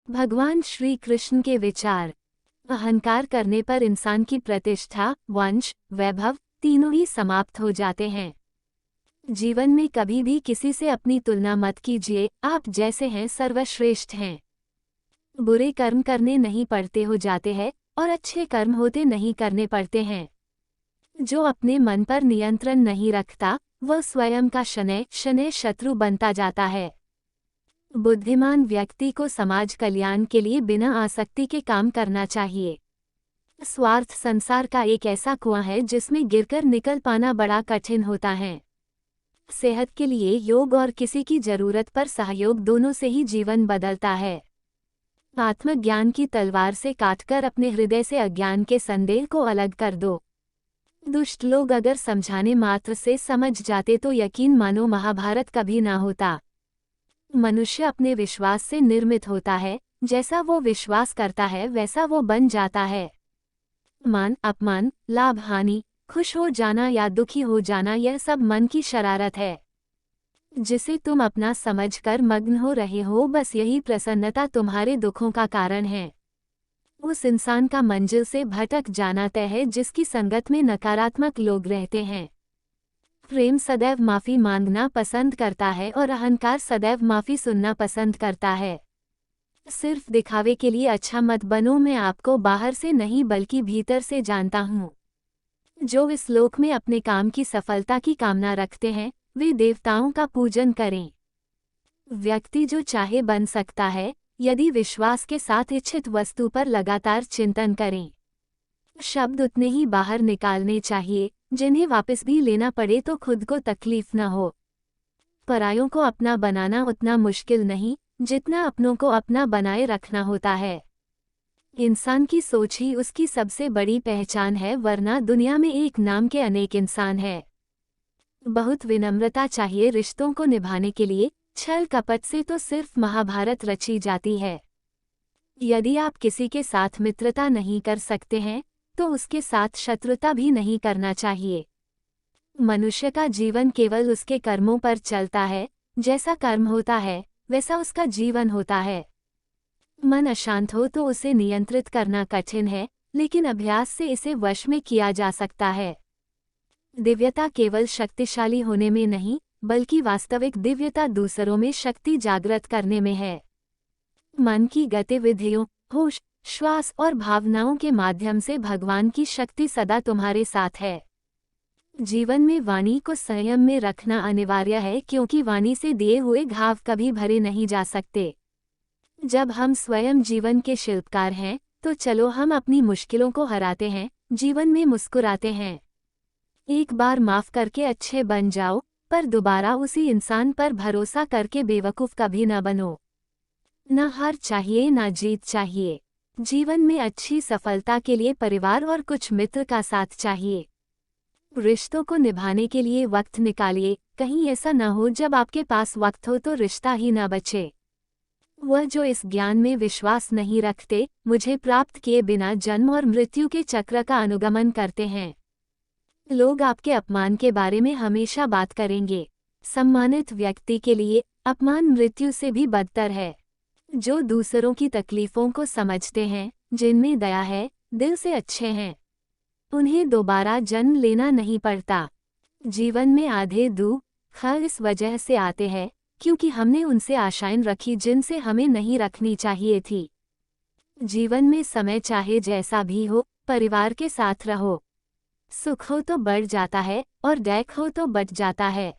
भगवान श्री कृष्ण के विचार। अहंकार करने पर इंसान की प्रतिष्ठा, वंश, वैभव तीनों ही समाप्त हो जाते हैं। जीवन में कभी भी किसी से अपनी तुलना मत कीजिए, आप जैसे हैं सर्वश्रेष्ठ हैं। बुरे कर्म करने नहीं पड़ते हो जाते हैं और अच्छे कर्म होते नहीं करने पड़ते हैं। जो अपने मन पर नियंत्रण नहीं रखता, वह स्वयं का शनै शनै शत्रु बनता जाता है। बुद्धिमान व्यक्ति को समाज कल्याण के लिए बिना आसक्ति के काम करना चाहिए। स्वार्थ संसार का एक ऐसा कुआं है जिसमें गिरकर निकल पाना बड़ा कठिन होता है। सेहत के लिए योग और किसी की जरूरत पर सहयोग दोनों से ही जीवन बदलता है। आत्मज्ञान की तलवार से काटकर अपने हृदय से अज्ञान के संदेह को अलग कर दो। दुष्ट लोग अगर समझाने मात्र से समझ जाते तो यकीन मानो महाभारत कभी ना होता। मनुष्य अपने विश्वास से निर्मित होता है, जैसा वो विश्वास करता है वैसा वो बन जाता है। मान अपमान, लाभ हानि, खुश हो जाना या दुखी हो जाना, यह सब मन की शरारत है जिसे तुम अपना समझकर मग्न हो रहे हो। बस यही प्रसन्नता तुम्हारे दुखों का कारण है। उस इंसान का मंजिल से भटक जाना तय है जिसकी संगत में नकारात्मक लोग रहते हैं। प्रेम सदैव माफी मांगना पसंद करता है और अहंकार सदैव माफी सुनना पसंद करता है। सिर्फ दिखावे के लिए अच्छा मत बनो। मैं आपको बाहर से नहीं बल्कि भीतर से जानता हूँ। जो इस लोक में अपने काम की सफलता की कामना रखते हैं, वे देवताओं का पूजन करें। व्यक्ति जो चाहे बन सकता है, यदि विश्वास के साथ इच्छित वस्तु पर लगातार चिंतन करें। शब्द उतने ही बाहर निकालने चाहिए जिन्हें वापस भी लेना पड़े तो खुद को तकलीफ न हो। परायों को अपना बनाना उतना मुश्किल नहीं जितना अपनों को अपना बनाए रखना होता है। इंसान की सोच ही उसकी सबसे बड़ी पहचान है, वरना दुनिया में एक नाम के अनेक इंसान है। बहुत विनम्रता चाहिए रिश्तों को निभाने के लिए। छल कपट से तो सिर्फ महाभारत रची जाती है। यदि आप किसी के साथ मित्रता नहीं कर सकते हैं तो उसके साथ शत्रुता भी नहीं करना चाहिए। मनुष्य का जीवन केवल उसके कर्मों पर चलता है। जैसा कर्म होता है वैसा उसका जीवन होता है। मन अशांत हो तो उसे नियंत्रित करना कठिन है, लेकिन अभ्यास से इसे वश में किया जा सकता है। दिव्यता केवल शक्तिशाली होने में नहीं, बल्कि वास्तविक दिव्यता दूसरों में शक्ति जागृत करने में है। मन की गतिविधियों, होश, श्वास और भावनाओं के माध्यम से भगवान की शक्ति सदा तुम्हारे साथ है। जीवन में वाणी को संयम में रखना अनिवार्य है, क्योंकि वाणी से दिए हुए घाव कभी भरे नहीं जा सकते। जब हम स्वयं जीवन के शिल्पकार हैं, तो चलो हम अपनी मुश्किलों को हराते हैं, जीवन में मुस्कुराते हैं। एक बार माफ करके अच्छे बन जाओ, पर दोबारा उसी इंसान पर भरोसा करके बेवकूफ़ कभी न बनो। न हार चाहिए न जीत चाहिए। जीवन में अच्छी सफलता के लिए परिवार और कुछ मित्र का साथ चाहिए। रिश्तों को निभाने के लिए वक्त निकालिए, कहीं ऐसा न हो जब आपके पास वक्त हो तो रिश्ता ही न बचे। वह जो इस ज्ञान में विश्वास नहीं रखते, मुझे प्राप्त किए बिना जन्म और मृत्यु के चक्र का अनुगमन करते हैं। लोग आपके अपमान के बारे में हमेशा बात करेंगे। सम्मानित व्यक्ति के लिए अपमान मृत्यु से भी बदतर है। जो दूसरों की तकलीफों को समझते हैं, जिनमें दया है, दिल से अच्छे हैं, उन्हें दोबारा जन्म लेना नहीं पड़ता। जीवन में आधे दुख इस वजह से आते हैं क्योंकि हमने उनसे आशाएं रखी जिनसे हमें नहीं रखनी चाहिए थी। जीवन में समय चाहे जैसा भी हो, परिवार के साथ रहो। सुख हो तो बढ़ जाता है और दुख हो तो बच जाता है।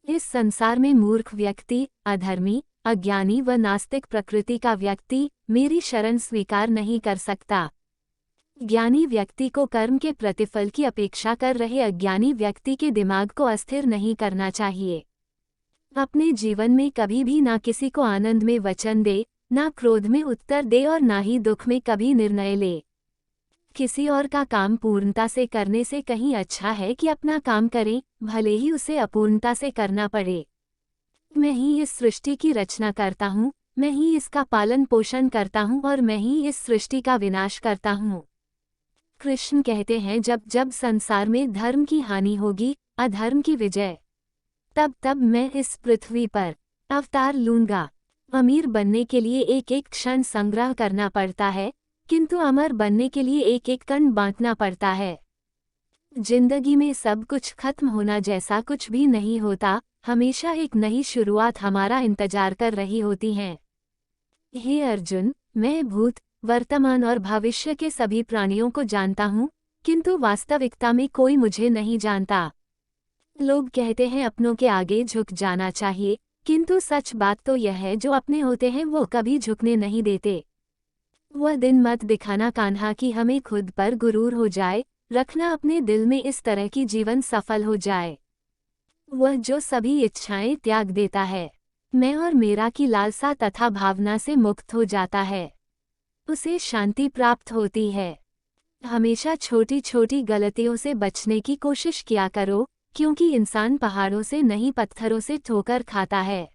इस संसार में मूर्ख व्यक्ति, अधर्मी, अज्ञानी व नास्तिक प्रकृति का व्यक्ति मेरी शरण स्वीकार नहीं कर सकता। ज्ञानी व्यक्ति को कर्म के प्रतिफल की अपेक्षा कर रहे अज्ञानी व्यक्ति के दिमाग को अस्थिर नहीं करना चाहिए। अपने जीवन में कभी भी ना किसी को आनंद में वचन दे, ना क्रोध में उत्तर दे और ना ही दुख में कभी निर्णय ले। किसी और का काम पूर्णता से करने से कहीं अच्छा है कि अपना काम करें, भले ही उसे अपूर्णता से करना पड़े। मैं ही इस सृष्टि की रचना करता हूँ, मैं ही इसका पालन पोषण करता हूँ और मैं ही इस सृष्टि का विनाश करता हूँ। कृष्ण कहते हैं, जब जब संसार में धर्म की हानि होगी, अधर्म की विजय, तब तब मैं इस पृथ्वी पर अवतार लूंगा। अमीर बनने के लिए एक एक क्षण संग्रह करना पड़ता है, किंतु अमर बनने के लिए एक एक कण बांटना पड़ता है। जिंदगी में सब कुछ खत्म होना जैसा कुछ भी नहीं होता, हमेशा एक नई शुरुआत हमारा इंतजार कर रही होती है। हे अर्जुन, मैं भूत, वर्तमान और भविष्य के सभी प्राणियों को जानता हूँ, किंतु वास्तविकता में कोई मुझे नहीं जानता। लोग कहते हैं अपनों के आगे झुक जाना चाहिए, किंतु सच बात तो यह है जो अपने होते हैं वो कभी झुकने नहीं देते। वह दिन मत दिखाना कान्हा कि हमें खुद पर गुरूर हो जाए, रखना अपने दिल में इस तरह की जीवन सफल हो जाए। वह जो सभी इच्छाएं त्याग देता है, मैं और मेरा की लालसा तथा भावना से मुक्त हो जाता है, उसे शांति प्राप्त होती है। हमेशा छोटी छोटी गलतियों से बचने की कोशिश किया करो, क्योंकि इंसान पहाड़ों से नहीं पत्थरों से ठोकर खाता है।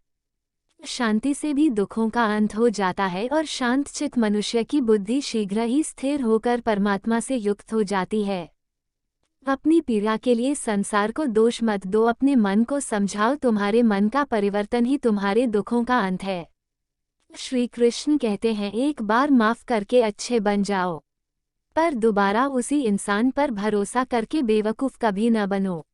शांति से भी दुखों का अंत हो जाता है और शांतचित्त मनुष्य की बुद्धि शीघ्र ही स्थिर होकर परमात्मा से युक्त हो जाती है। अपनी पीड़ा के लिए संसार को दोष मत दो, अपने मन को समझाओ, तुम्हारे मन का परिवर्तन ही तुम्हारे दुखों का अंत है। श्री कृष्ण कहते हैं, एक बार माफ करके अच्छे बन जाओ, पर दोबारा उसी इंसान पर भरोसा करके बेवकूफ़ कभी न बनो।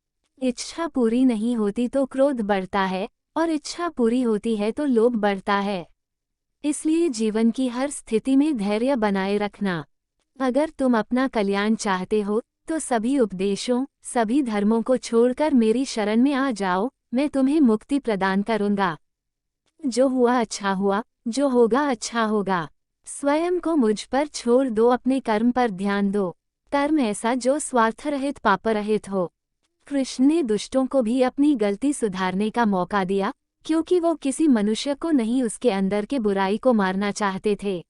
इच्छा पूरी नहीं होती तो क्रोध बढ़ता है, और इच्छा पूरी होती है तो लोभ बढ़ता है। इसलिए जीवन की हर स्थिति में धैर्य बनाए रखना। अगर तुम अपना कल्याण चाहते हो तो सभी उपदेशों, सभी धर्मों को छोड़कर मेरी शरण में आ जाओ, मैं तुम्हें मुक्ति प्रदान करूंगा। जो हुआ अच्छा हुआ, जो होगा अच्छा होगा। स्वयं को मुझ पर छोड़ दो, अपने कर्म पर ध्यान दो। कर्म ऐसा जो स्वार्थ रहित पाप रहित हो। कृष्ण ने दुष्टों को भी अपनी गलती सुधारने का मौका दिया, क्योंकि वो किसी मनुष्य को नहीं उसके अंदर के बुराई को मारना चाहते थे।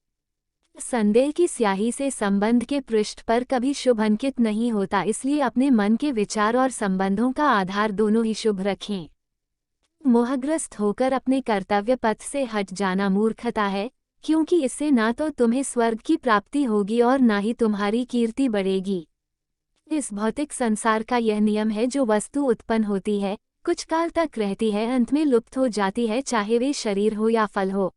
संदेह की स्याही से संबंध के पृष्ठ पर कभी शुभ अंकित नहीं होता, इसलिए अपने मन के विचार और संबंधों का आधार दोनों ही शुभ रखें। मोहग्रस्त होकर अपने कर्तव्य पथ से हट जाना मूर्खता है, क्योंकि इससे ना तो तुम्हें स्वर्ग की प्राप्ति होगी और ना ही तुम्हारी कीर्ति बढ़ेगी। इस भौतिक संसार का यह नियम है, जो वस्तु उत्पन्न होती है, कुछ काल तक रहती है, अंत में लुप्त हो जाती है, चाहे वे शरीर हो या फल हो।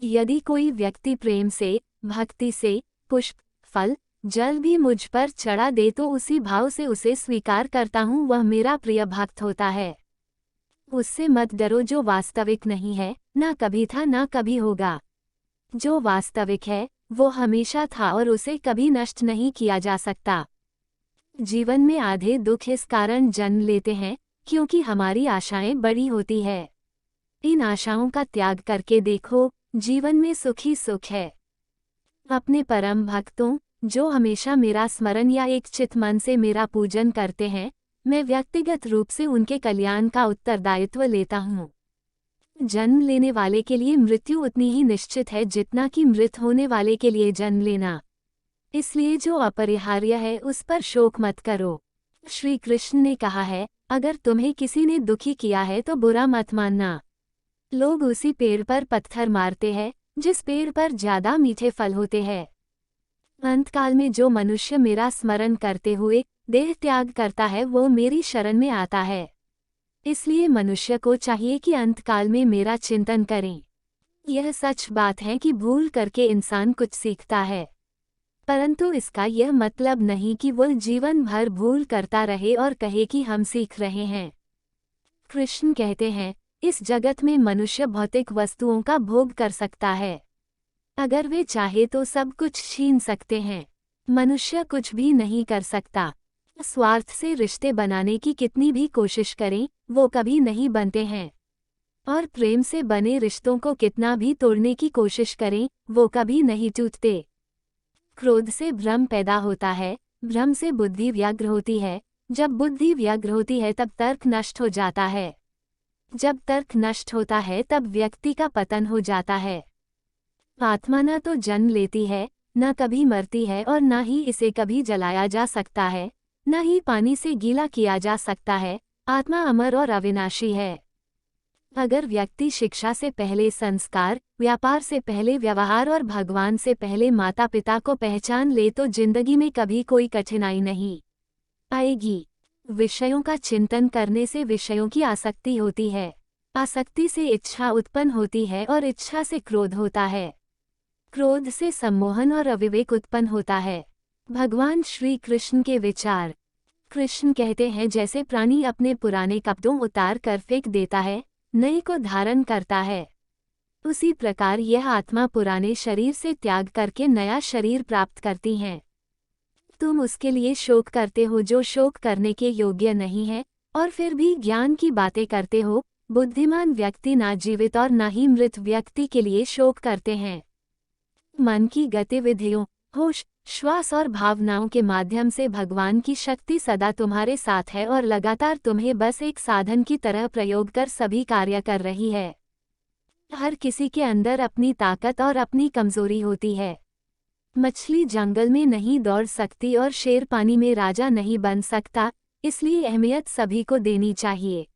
यदि कोई व्यक्ति प्रेम से, भक्ति से पुष्प, फल, जल भी मुझ पर चढ़ा दे तो उसी भाव से उसे स्वीकार करता हूँ, वह मेरा प्रिय भक्त होता है। उससे मत डरो, जो वास्तविक नहीं है, ना कभी था ना कभी होगा। जो वास्तविक है वो हमेशा था और उसे कभी नष्ट नहीं किया जा सकता। जीवन में आधे दुख इस कारण जन्म लेते हैं क्योंकि हमारी आशाएं बड़ी होती है। इन आशाओं का त्याग करके देखो, जीवन में सुख ही सुख है। अपने परम भक्तों, जो हमेशा मेरा स्मरण या एक चित मन से मेरा पूजन करते हैं, मैं व्यक्तिगत रूप से उनके कल्याण का उत्तरदायित्व लेता हूँ। जन्म लेने वाले के लिए मृत्यु उतनी ही निश्चित है जितना कि मृत होने वाले के लिए जन्म लेना। इसलिए जो अपरिहार्य है उस पर शोक मत करो। श्री कृष्ण ने कहा है, अगर तुम्हें किसी ने दुखी किया है तो बुरा मत मानना। लोग उसी पेड़ पर पत्थर मारते हैं जिस पेड़ पर ज्यादा मीठे फल होते हैं। अंतकाल में जो मनुष्य मेरा स्मरण करते हुए देह त्याग करता है वो मेरी शरण में आता है। इसलिए मनुष्य को चाहिए कि अंतकाल में मेरा चिंतन करें। यह सच बात है कि भूल करके इंसान कुछ सीखता है, परंतु इसका यह मतलब नहीं कि वह जीवन भर भूल करता रहे और कहे कि हम सीख रहे हैं। कृष्ण कहते हैं, इस जगत में मनुष्य भौतिक वस्तुओं का भोग कर सकता है। अगर वे चाहे तो सब कुछ छीन सकते हैं। मनुष्य कुछ भी नहीं कर सकता। स्वार्थ से रिश्ते बनाने की कितनी भी कोशिश करें, वो कभी नहीं बनते हैं। और प्रेम से बने रिश्तों को कितना भी तोड़ने की कोशिश करें, वो कभी नहीं टूटते। क्रोध से भ्रम पैदा होता है, भ्रम से बुद्धि व्यग्र होती है, जब बुद्धि व्यग्र होती है तब तर्क नष्ट हो जाता है, जब तर्क नष्ट होता है तब व्यक्ति का पतन हो जाता है। आत्मा न तो जन्म लेती है, न कभी मरती है और न ही इसे कभी जलाया जा सकता है, न ही पानी से गीला किया जा सकता है। आत्मा अमर और अविनाशी है। अगर व्यक्ति शिक्षा से पहले संस्कार, व्यापार से पहले व्यवहार और भगवान से पहले माता पिता को पहचान ले तो जिंदगी में कभी कोई कठिनाई नहीं आएगी। विषयों का चिंतन करने से विषयों की आसक्ति होती है। आसक्ति से इच्छा उत्पन्न होती है और इच्छा से क्रोध होता है। क्रोध से सम्मोहन और अविवेक उत्पन्न होता है। भगवान श्री कृष्ण के विचार। कृष्ण कहते हैं, जैसे प्राणी अपने पुराने कपड़ों उतार कर फेंक देता है, नए को धारण करता है, उसी प्रकार यह आत्मा पुराने शरीर से त्याग करके नया शरीर प्राप्त करती है। तुम उसके लिए शोक करते हो जो शोक करने के योग्य नहीं है, और फिर भी ज्ञान की बातें करते हो। बुद्धिमान व्यक्ति ना जीवित और ना ही मृत व्यक्ति के लिए शोक करते हैं। मन की गतिविधियों, होश, श्वास और भावनाओं के माध्यम से भगवान की शक्ति सदा तुम्हारे साथ है और लगातार तुम्हें बस एक साधन की तरह प्रयोग कर सभी कार्य कर रही है। हर किसी के अंदर अपनी ताकत और अपनी कमजोरी होती है। मछली जंगल में नहीं दौड़ सकती और शेर पानी में राजा नहीं बन सकता, इसलिए अहमियत सभी को देनी चाहिए।